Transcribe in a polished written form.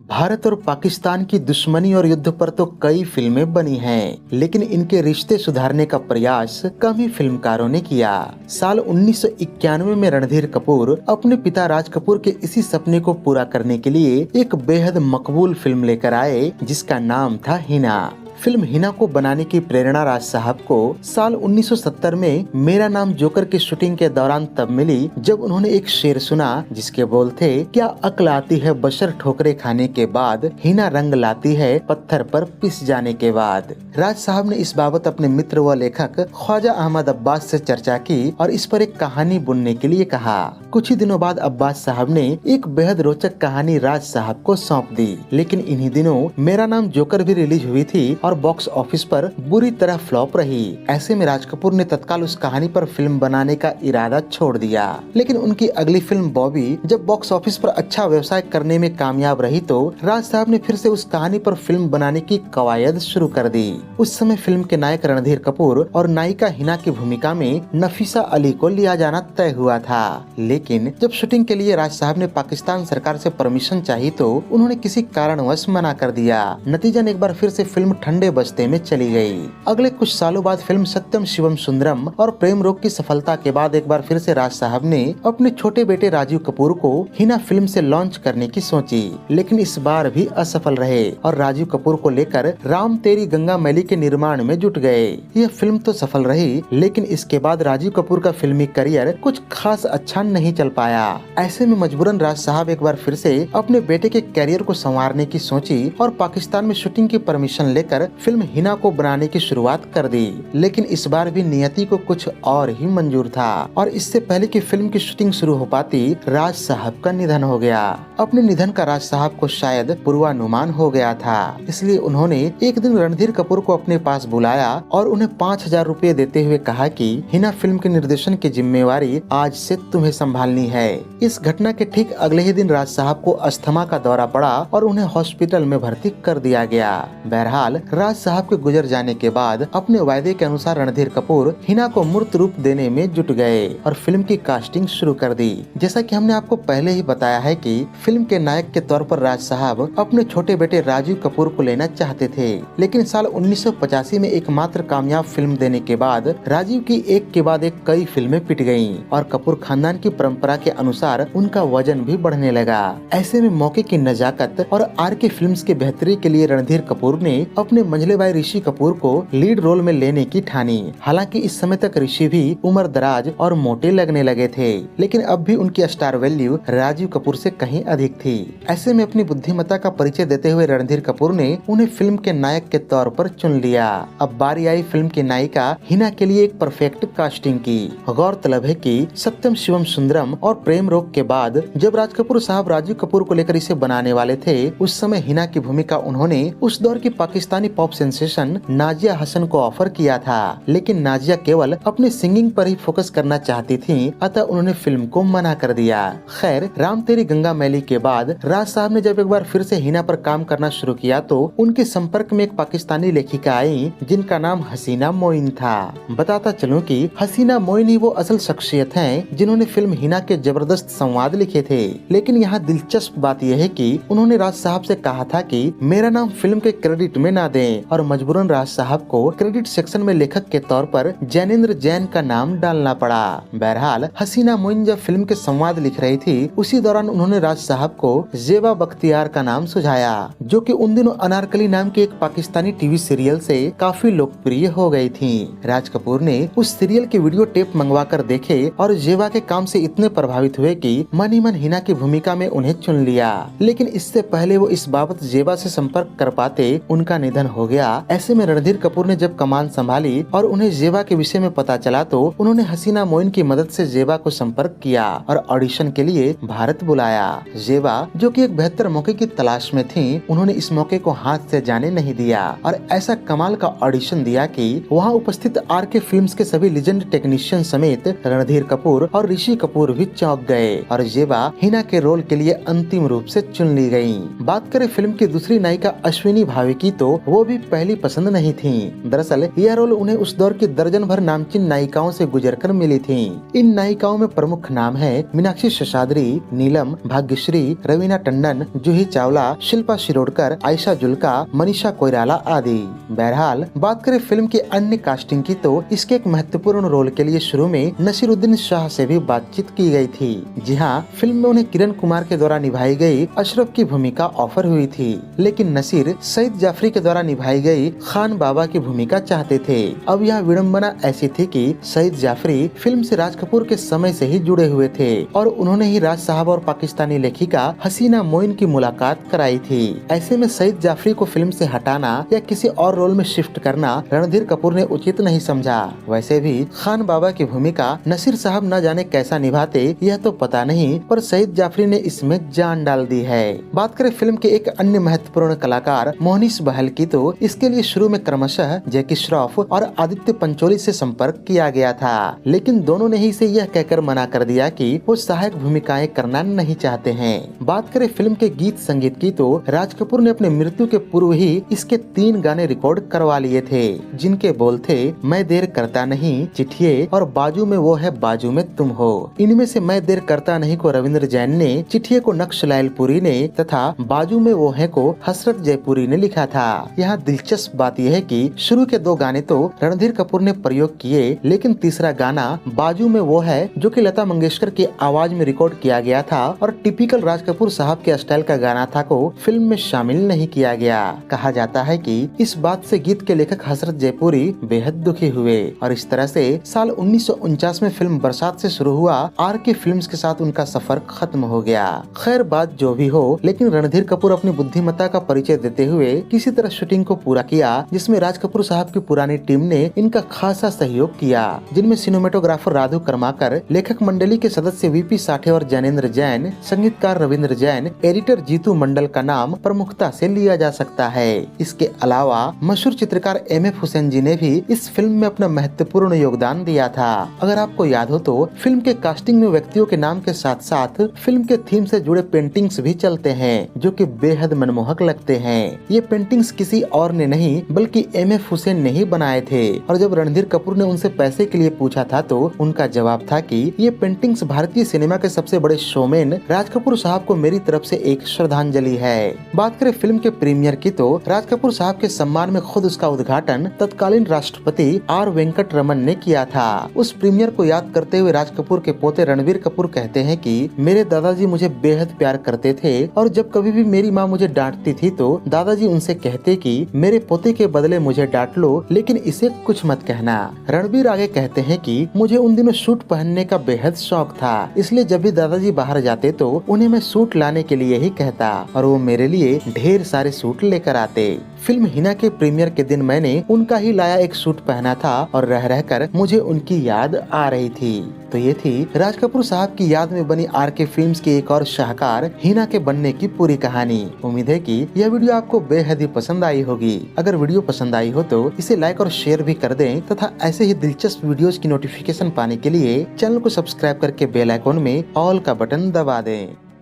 भारत और पाकिस्तान की दुश्मनी और युद्ध पर तो कई फिल्में बनी हैं, लेकिन इनके रिश्ते सुधारने का प्रयास कम ही फिल्मकारों ने किया। साल 1991 में रणधीर कपूर अपने पिता राज कपूर के इसी सपने को पूरा करने के लिए एक बेहद मकबूल फिल्म लेकर आए, जिसका नाम था हिना। फिल्म हिना को बनाने की प्रेरणा राज साहब को साल 1970 में मेरा नाम जोकर की शूटिंग के दौरान तब मिली, जब उन्होंने एक शेर सुना जिसके बोल थे, क्या अक्ल आती है बशर ठोकरे खाने के बाद, हिना रंग लाती है पत्थर पर पिस जाने के बाद। राज साहब ने इस बाबत अपने मित्र व लेखक ख्वाजा अहमद अब्बास से चर्चा की और इस पर एक कहानी बुनने के लिए कहा। कुछ ही दिनों बाद अब्बास साहब ने एक बेहद रोचक कहानी राज साहब को सौंप दी, लेकिन इन्हीं दिनों मेरा नाम जोकर भी रिलीज हुई थी और बॉक्स ऑफिस पर बुरी तरह फ्लॉप रही। ऐसे में राज कपूर ने तत्काल उस कहानी पर फिल्म बनाने का इरादा छोड़ दिया, लेकिन उनकी अगली फिल्म बॉबी जब बॉक्स ऑफिस पर अच्छा व्यवसाय करने में कामयाब रही तो राज साहब ने फिर से उस कहानी पर फिल्म बनाने की कवायद शुरू कर दी। उस समय फिल्म के नायक रणधीर कपूर और नायिका हिना की भूमिका में नफीसा अली को लिया जाना तय हुआ था, लेकिन जब शूटिंग के लिए राज साहब ने पाकिस्तान सरकार से परमिशन चाहिए तो उन्होंने किसी कारणवश मना कर दिया। नतीजन एक बार फिर से फिल्म ठंडे बस्ते में चली गई। अगले कुछ सालों बाद फिल्म सत्यम शिवम सुंदरम और प्रेम रोग की सफलता के बाद एक बार फिर से राज साहब ने अपने छोटे बेटे राजीव कपूर को हिना फिल्म से लॉन्च करने की सोची, लेकिन इस बार भी असफल रहे और राजीव कपूर को लेकर राम तेरी गंगा मैली के निर्माण में जुट गए। यह फिल्म तो सफल रही, लेकिन इसके बाद राजीव कपूर का फिल्मी करियर कुछ खास अच्छा नहीं चल पाया। ऐसे में मजबूरन राज साहब एक बार फिर से अपने बेटे के करियर को संवारने की सोची और पाकिस्तान में शूटिंग की परमिशन लेकर फिल्म हिना को बनाने की शुरुआत कर दी, लेकिन इस बार भी नियति को कुछ और ही मंजूर था और इससे पहले कि फिल्म की शूटिंग शुरू हो पाती राज साहब का निधन हो गया। अपने निधन का राज साहब को शायद पूर्वानुमान हो गया था, इसलिए उन्होंने एक दिन रणधीर कपूर को अपने पास बुलाया और उन्हें 5,000 रुपए देते हुए कहा कि हिना फिल्म के निर्देशन की जिम्मेवारी आज से तुम्हें संभालनी है। इस घटना के ठीक अगले ही दिन राज साहब को अस्थमा का दौरा पड़ा और उन्हें हॉस्पिटल में भर्ती कर दिया गया। बहरहाल राज साहब के गुजर जाने के बाद अपने वायदे के अनुसार रणधीर कपूर हिना को मूर्त रूप देने में जुट गए और फिल्म की कास्टिंग शुरू कर दी। जैसा कि हमने आपको पहले ही बताया है कि फिल्म के नायक के तौर पर राज साहब अपने छोटे बेटे राजीव कपूर को लेना चाहते थे, लेकिन साल 1985 में एकमात्र कामयाब फिल्म देने के बाद राजीव की एक के बाद एक कई फिल्में पिट गयीं और कपूर खानदान की परंपरा के अनुसार उनका वजन भी बढ़ने लगा। ऐसे में मौके की नजाकत और आर के फिल्म्स की बेहतरी के लिए रणधीर कपूर ने अपने मंझले भाई ऋषि कपूर को लीड रोल में लेने की ठानी। हालांकि इस समय तक ऋषि भी उम्र दराज और मोटे लगने लगे थे, लेकिन अब भी उनकी स्टार वैल्यू राजीव कपूर से कहीं अधिक थी। ऐसे में अपनी बुद्धिमत्ता का परिचय देते हुए रणधीर कपूर ने उन्हें फिल्म के नायक के तौर पर चुन लिया। अब बारी आई फिल्म की नायिका हिना के लिए एक परफेक्ट कास्टिंग की। गौरतलब है कि सत्यम शिवम सुंदरम और प्रेम रोग के बाद जब राज कपूर साहब राजीव कपूर को लेकर इसे बनाने वाले थे, उस समय हिना की भूमिका उन्होंने उस दौर की पाकिस्तानी पॉप सेंसेशन नाजिया हसन को ऑफर किया था, लेकिन नाजिया केवल अपने सिंगिंग पर ही फोकस करना चाहती थी, अतः उन्होंने फिल्म को मना कर दिया। खैर, राम तेरी गंगा मैली के बाद राज साहब ने जब एक बार फिर से हिना पर काम करना शुरू किया तो उनके संपर्क में एक पाकिस्तानी लेखिका आई जिनका नाम हसीना मोइन था। बताता चलूं कि हसीना मोइन ही वो असल शख्सियत हैं जिन्होंने फिल्म हिना के जबरदस्त संवाद लिखे थे, लेकिन यहाँ दिलचस्प बात यह है कि उन्होंने राज साहब से कहा था कि मेरा नाम फिल्म के क्रेडिट में ना दें और मजबूरन राज साहब को क्रेडिट सेक्शन में लेखक के तौर पर जैनेंद्र जैन का नाम डालना पड़ा। बहरहाल हसीना मोइन जब फिल्म के संवाद लिख रही थी, उसी दौरान उन्होंने राज साहब को जेबा बख्तियार का नाम सुझाया, जो कि उन दिनों अनारकली नाम के एक पाकिस्तानी टीवी सीरियल से काफी लोकप्रिय हो गई थी। राज कपूर ने उस सीरियल के वीडियो टेप मंगवा कर देखे और जेबा के काम से इतने प्रभावित हुए कि मन ही मन हिना की भूमिका में उन्हें चुन लिया, लेकिन इससे पहले वो इस बाबत जेबा से संपर्क कर पाते उनका निधन हो गया। ऐसे में रणधीर कपूर ने जब कमान संभाली और उन्हें जेबा के विषय में पता चला तो उन्होंने हसीना मोइन की मदद से जेबा को संपर्क किया और ऑडिशन के लिए भारत बुलाया। जेबा, जो कि एक बेहतर मौके की तलाश में थी, उन्होंने इस मौके को हाथ से जाने नहीं दिया और ऐसा कमाल का ऑडिशन दिया कि वहाँ उपस्थित आर के फिल्म्स के सभी लीजेंड टेक्नीशियन समेत रणधीर कपूर और ऋषि कपूर भी चौंक गए और जेबा हिना के रोल के लिए अंतिम रूप से चुन ली गयी। बात करें फिल्म की दूसरी नायिका अश्विनी भावे की तो वो वो भी पहली पसंद नहीं थी। दरअसल यह रोल उन्हें उस दौर की दर्जन भर नामचीन नायिकाओं से गुजरकर मिली थी। इन नायिकाओं में प्रमुख नाम है मीनाक्षी शेषाद्री, नीलम, भाग्यश्री, रवीना टंडन, जूही चावला, शिल्पा शिरोडकर, आयशा जुल्का, मनीषा कोइराला आदि। बहरहाल बात करें फिल्म की अन्य कास्टिंग की तो इसके एक महत्वपूर्ण रोल के लिए शुरू में नसीरुद्दीन शाह से भी बातचीत की गई थी। जी हाँ, फिल्म में उन्हें किरण कुमार के द्वारा निभाई गई अशरफ की भूमिका ऑफर हुई थी, लेकिन नसीर सईद जाफरी के द्वारा निभाई गई खान बाबा की भूमिका चाहते थे। अब यह विडंबना ऐसी थी कि सईद जाफरी फिल्म से राज कपूर के समय से ही जुड़े हुए थे और उन्होंने ही राज साहब और पाकिस्तानी लेखिका हसीना मोइन की मुलाकात कराई थी। ऐसे में सईद जाफरी को फिल्म से हटाना या किसी और रोल में शिफ्ट करना रणधीर कपूर ने उचित नहीं समझा। वैसे भी खान बाबा की भूमिका नसीर साहब न जाने कैसा निभाते यह तो पता नहीं, पर सईद जाफरी ने इसमें जान डाल दी है। बात करें फिल्म के एक अन्य महत्वपूर्ण कलाकार मोहनिस बहल की तो इसके लिए शुरू में क्रमशः जैकी श्रॉफ और आदित्य पंचोली से संपर्क किया गया था, लेकिन दोनों ने ही इसे यह कहकर मना कर दिया कि वो सहायक भूमिकाएं करना नहीं चाहते हैं। बात करें फिल्म के गीत संगीत की तो राज कपूर ने अपने मृत्यु के पूर्व ही इसके 3 गाने रिकॉर्ड करवा लिए थे, जिनके बोल थे मैं देर करता नहीं, चिट्ठिए और बाजू में वो है बाजू में तुम हो। इनमें से मैं देर करता नहीं को रविंद्र जैन ने, चिट्ठिए को नक्श लायलपुरी ने तथा बाजू में वो है को हसरत जयपुरी ने लिखा था। यहाँ दिलचस्प बात यह है कि शुरू के 2 गाने तो रणधीर कपूर ने प्रयोग किए, लेकिन तीसरा गाना बाजू में वो है जो कि लता मंगेशकर की आवाज में रिकॉर्ड किया गया था और टिपिकल राज कपूर साहब के स्टाइल का गाना था को फिल्म में शामिल नहीं किया गया। कहा जाता है कि इस बात से गीत के लेखक हसरत जयपुरी बेहद दुखी हुए और इस तरह से साल 1949 में फिल्म बरसात से शुरू हुआ RK फिल्म्स के साथ उनका सफर खत्म हो गया। खैर बात जो भी हो, लेकिन रणधीर कपूर अपनी बुद्धिमत्ता का परिचय देते हुए किसी तरह शूटिंग को पूरा किया, जिसमें राज कपूर साहब की पुरानी टीम ने इनका खासा सहयोग किया, जिनमें सिनेमेटोग्राफर राधु कर्माकर, लेखक मंडली के सदस्य VP साठे और ज्ञानेंद्र जैन, संगीतकार रविंद्र जैन, एडिटर जीतू मंडल का नाम प्रमुखता से लिया जा सकता है। इसके अलावा मशहूर चित्रकार MF हुसैन जी ने भी इस फिल्म में अपना महत्वपूर्ण योगदान दिया था। अगर आपको याद हो तो फिल्म के कास्टिंग में व्यक्तियों के नाम के साथ साथ फिल्म के थीम से जुड़े पेंटिंग्स भी चलते हैं, जो कि बेहद मनमोहक लगते हैं। ये पेंटिंग्स किसी और ने नहीं बल्कि MF हुसैन ने ही बनाए थे और जब रणधीर कपूर ने उनसे पैसे के लिए पूछा था तो उनका जवाब था कि ये पेंटिंग्स भारतीय सिनेमा के सबसे बड़े शोमैन राज कपूर साहब को मेरी तरफ से एक श्रद्धांजलि है। बात करें फिल्म के प्रीमियर की तो राज कपूर साहब के सम्मान में खुद उसका उद्घाटन तत्कालीन राष्ट्रपति R वेंकट रमन ने किया था। उस प्रीमियर को याद करते हुए राज कपूर के पोते रणबीर कपूर कहते हैं कि मेरे दादाजी मुझे बेहद प्यार करते थे और जब कभी भी मेरी माँ मुझे डांटती थी तो दादाजी उनसे कहते कि मेरे पोते के बदले मुझे डांट लो, लेकिन इसे कुछ मत कहना। रणबीर आगे कहते हैं कि मुझे उन दिनों सूट पहनने का बेहद शौक था, इसलिए जब भी दादाजी बाहर जाते तो उन्हें मैं सूट लाने के लिए ही कहता और वो मेरे लिए ढेर सारे सूट लेकर आते। फिल्म हिना के प्रीमियर के दिन मैंने उनका ही लाया एक सूट पहना था और रह रहकर मुझे उनकी याद आ रही थी। तो ये थी राज कपूर साहब की याद में बनी RK फिल्म्स की एक और शाहकार हिना के बनने की पूरी कहानी। उम्मीद है कि यह वीडियो आपको बेहद ही पसंद आई होगी। अगर वीडियो पसंद आई हो तो इसे लाइक और शेयर भी कर दें तथा ऐसे ही दिलचस्प वीडियोस की नोटिफिकेशन पाने के लिए चैनल को सब्सक्राइब करके बेल आइकॉन में ऑल का बटन दबा दें।